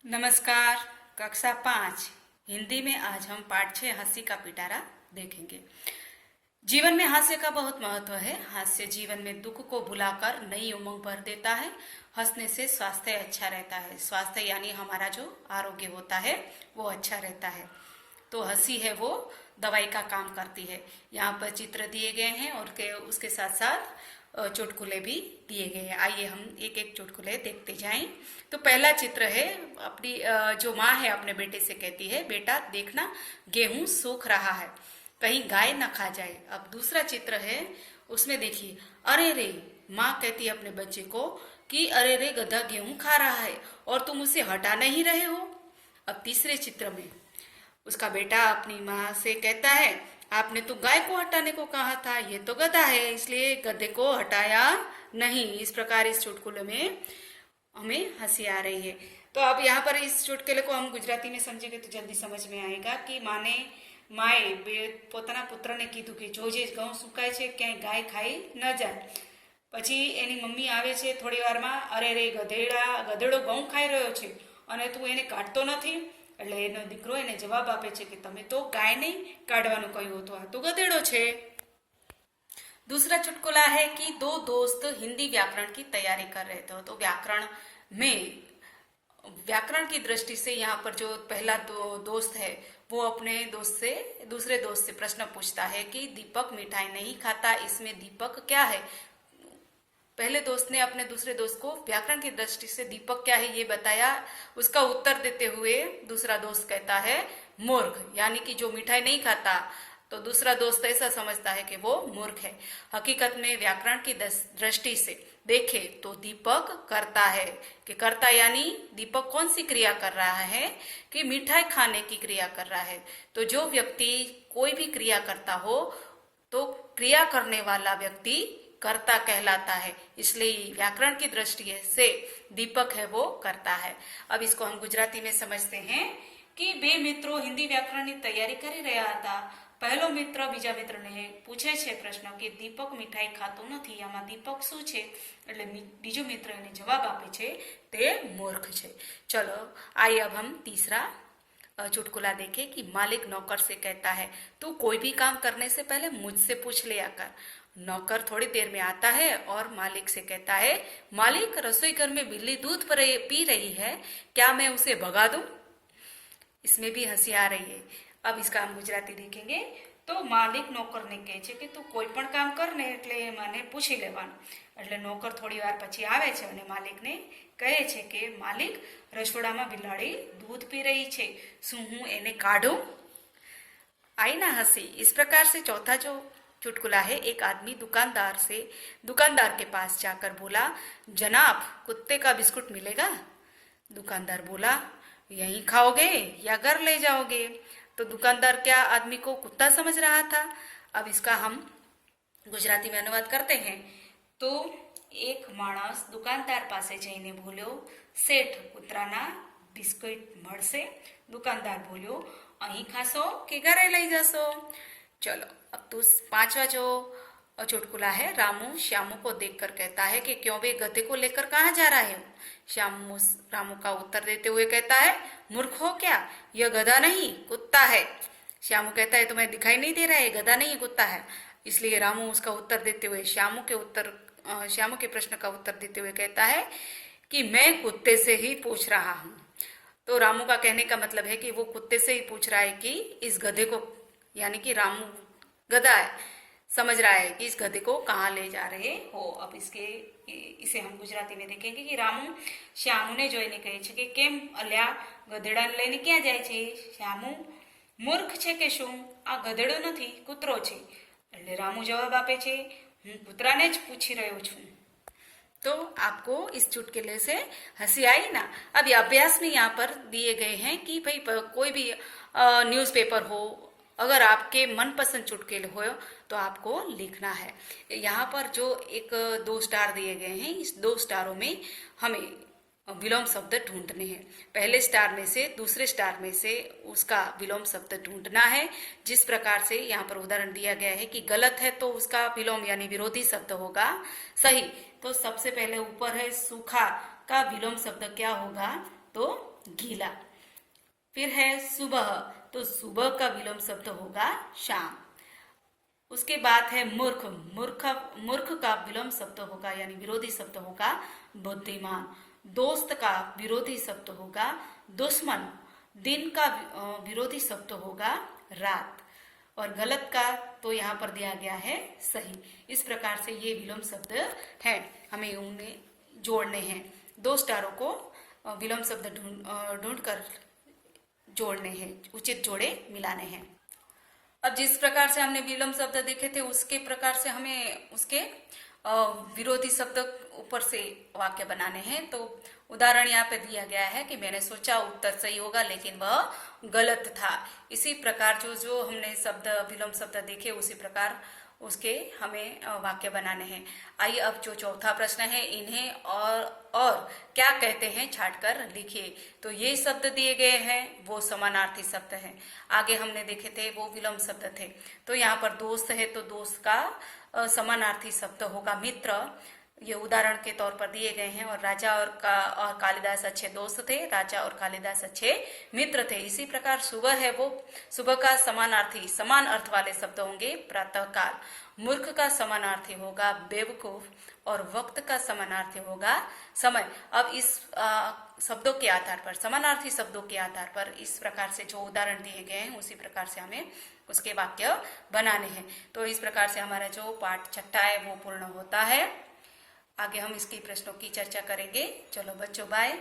नमस्कार। कक्षा 5 हिंदी में आज हम पाठ 6 हंसी का पिटारा देखेंगे। जीवन में हास्य का बहुत महत्व है। हास्य जीवन में दुख को भुलाकर नई उमंग भर देता है। हंसने से स्वास्थ्य अच्छा रहता है। स्वास्थ्य यानी हमारा जो आरोग्य होता है वो अच्छा रहता है। तो हंसी है वो दवाई का काम करती है। यहाँ पर चित्र दिए गए हैं और उसके साथ साथ चुटकुले भी दिए गए हैं। आइए हम एक एक चुटकुले देखते जाएं। तो पहला चित्र है, अपनी जो माँ है अपने बेटे से कहती है, बेटा देखना गेहूं सूख रहा है, कहीं गाय न खा जाए। अब दूसरा चित्र है, उसमें देखिए, अरे रे, माँ कहती है अपने बच्चे को कि अरे रे गधा गेहूं खा रहा है और तुम उसे हटा नहीं रहे हो। अब तीसरे चित्र में उसका बेटा अपनी माँ से कहता है, आपने तो गाय को हटाने को कहा था, ये तो गधा है इसलिए गधे को हटाया नहीं। इस प्रकार इस चुटकुले में हमें हंसी आ रही है। तो अब यहाँ पर इस चुटकुले को हम गुजराती में समझेंगे तो जल्दी समझ में आएगा कि माए પોતાના પુત્રને કીધું કે જોજે ઘઉં સુકાય છે, ક્યાંય ગાય ખાઈ ન જાય। પછી એની મમ્મી આવે છે થોડી વારમાં, અરે રે ગધેડો ઘઉં ખાઈ રહ્યો છે અને તું એને કાઢતો નથી। એટલે એનો દીકરો એને જવાબ આપે છે કે તમે તો ગાય નહીં કાઢવાનું કહ્યું હતું, આ તો ગધેડો છે। दूसरा चुटकुला है कि दो दोस्त हिंदी व्याकरण की तैयारी कर रहे थे। तो व्याकरण की दृष्टि से यहाँ पर जो पहला दोस्त है वो अपने दोस्त से दूसरे दोस्त से प्रश्न पूछता है कि दीपक मिठाई नहीं खाता, इसमें दीपक क्या है। पहले दोस्त ने अपने दूसरे दोस्त को व्याकरण की दृष्टि से दीपक क्या है ये बताया। उसका उत्तर देते हुए दूसरा दोस्त कहता है मूर्ख, यानी कि जो मिठाई नहीं खाता। तो दूसरा दोस्त ऐसा समझता है कि वो मूर्ख है। हकीकत में व्याकरण की दृष्टि से देखे तो दीपक करता है, कि करता यानी दीपक कौन सी क्रिया कर रहा है, कि मिठाई खाने की क्रिया कर रहा है। तो जो व्यक्ति कोई भी क्रिया करता हो तो क्रिया करने वाला व्यक्ति कर्ता कहलाता है। इसलिए व्याकरण की दृष्टि से दीपक है वो करता है। अब इसको हम गुजराती में समझते हैं कि बे मित्रों हिंदी व्याकरण की तैयारी કરી રહ્યા હતા। પહેલો મિત્ર બીજા મિત્રને પૂછે છે પ્રશ્ન કે દીપક મીઠાઈ ખાતો નથી, આમાં દીપક શું છે? એટલે બીજો મિત્ર એને જવાબ આપે છે તે મૂર્ખ છે। ચલો आइए अब हम तीसरा चुटकुला देखें कि मालिक नौकर से कहता है, तू कोई भी काम करने से पहले मुझसे पूछ लिया कर। नौकर थोड़ी देर में आता है और मालिक से कहता है, मालिक रसोई घर में बिल्ली दूध पी रही है, क्या मैं उसे भगा दूं? इसमें भी हंसी आ रही है। अब इसका हम गुजराती देखेंगे। तो मालिक नौकरने કહે છે કે તું કોઈ પણ કામ કર ને એટલે મને પૂછી લેવાનું। એટલે નોકર થોડી વાર પછી આવે છે અને માલિકને કહે છે કે માલિક રસોડામાં બિલાડી दूध पी रही છે, શું હું એને કાઢું? आई ना हंसी। इस प्रकार से चौथा जो चुटकुला है, एक आदमी दुकानदार के पास जाकर बोला, जनाब कुत्ते का बिस्कुट मिलेगा? दुकानदार बोला, यहीं खाओगे या घर ले जाओगे? तो दुकानदार क्या आदमी को कुत्ता समझ रहा था? अब इसका हम गुजराती में अनुवाद करते हैं। तो एक माणस दुकानदार पासे जईने बोल्यो, सेठ कुतराना बिस्कुट मळशे? दुकानदार बोल्यो, અહીં ખાશો કે ઘરે લઈ જશો? चलो अब तो पांचवा जो चुटकुला है, रामू श्यामू को देखकर कहता है कि क्यों बे गधे को लेकर कहाँ जा रहा है? श्यामू रामू का उत्तर देते हुए कहता है, मूर्ख हो क्या, यह गधा नहीं कुत्ता है। श्यामू कहता है, तुम्हें दिखाई नहीं दे रहा है, गधा नहीं कुत्ता है। इसलिए रामू उसका उत्तर देते हुए श्यामू के प्रश्न का उत्तर देते हुए कहता है कि मैं कुत्ते से ही पूछ रहा हूँ। तो रामू का कहने का मतलब है कि वो कुत्ते से ही पूछ रहा है कि इस गधे को, यानी कि रामू गधा है, समझ रहा है कि इस गधे को कहाँ ले जा रहे हो। अब इसे हम गुजराती में देखेंगे कि रामू श्यामूने જોઈને કહે છે કે કેમ અલ્યા ગધેડાને લઈને ક્યાં જાય છે? શ્યામુ મૂર્ખ છે કે શું? આ ગધેડો નથી, કૂતરો છે। એટલે રામુ જવાબ આપે છે, હું કૂતરાને જ પૂછી રહ્યો છું। तो आपको इस चुटकुले से हंसी आई ना? अब ये अभ्यास में यहाँ पर दिए गए हैं कि भाई कोई भी न्यूज़पेपर हो, अगर आपके मनपसंद चुटकुले हो तो आपको लिखना है। यहाँ पर जो एक 2 स्टार दिए गए हैं, इस 2 स्टारों में हमें विलोम शब्द ढूंढने हैं। पहले स्टार में से दूसरे स्टार में से उसका विलोम शब्द ढूंढना है। जिस प्रकार से यहाँ पर उदाहरण दिया गया है कि गलत है तो उसका विलोम यानी विरोधी शब्द होगा। सही तो सबसे पहले ऊपर है सूखा का विलोम शब्द क्या होगा? तो गीला। फिर है सुबह, तो सुबह का विलोम शब्द होगा शाम। उसके बाद है मूर्ख, मूर्ख का विलोम शब्द होगा यानी विरोधी शब्द होगा बुद्धिमान। दोस्त का विरोधी शब्द होगा दुश्मन। दिन का विरोधी शब्द होगा रात। और गलत का तो यहाँ पर दिया गया है सही। इस प्रकार से ये विलोम शब्द है, हमें उन्हें जोड़ने हैं। 2 स्टारों को विलोम शब्द ढूंढ कर जोड़ने हैं, उचित जोड़े मिलाने हैं। अब जिस प्रकार से हमने विलोम शब्द देखे थे उसके प्रकार से हमें उसके विरोधी शब्द ऊपर से वाक्य बनाने हैं। तो उदाहरण यहाँ पे दिया गया है कि मैंने सोचा उत्तर सही होगा लेकिन वह गलत था। इसी प्रकार जो हमने शब्द विलोम शब्द देखे उसी प्रकार उसके हमें वाक्य बनाने हैं। आइए अब जो चौथा प्रश्न है, इन्हें और क्या कहते हैं छाट कर लिखिए। तो ये शब्द दिए गए हैं वो समानार्थी शब्द हैं। आगे हमने देखे थे वो विलोम शब्द थे। तो यहाँ पर दोस्त है तो दोस्त का समानार्थी शब्द होगा मित्र। ये उदाहरण के तौर पर दिए गए हैं। और राजा और कालिदास अच्छे दोस्त थे, राजा और कालिदास अच्छे मित्र थे। इसी प्रकार सुबह है वो सुबह का समानार्थी समान अर्थ वाले शब्द होंगे प्रातः काल। मूर्ख का समानार्थी होगा बेवकूफ और वक्त का समानार्थी होगा समय। अब इस शब्दों के आधार पर, समानार्थी शब्दों के आधार पर इस प्रकार से जो उदाहरण दिए गए हैं उसी प्रकार से हमें उसके वाक्य बनाने हैं। तो इस प्रकार से हमारा जो पाठ 6 है वो पूर्ण होता है। आगे हम इसकी प्रश्नों की चर्चा करेंगे। चलो बच्चों, बाय।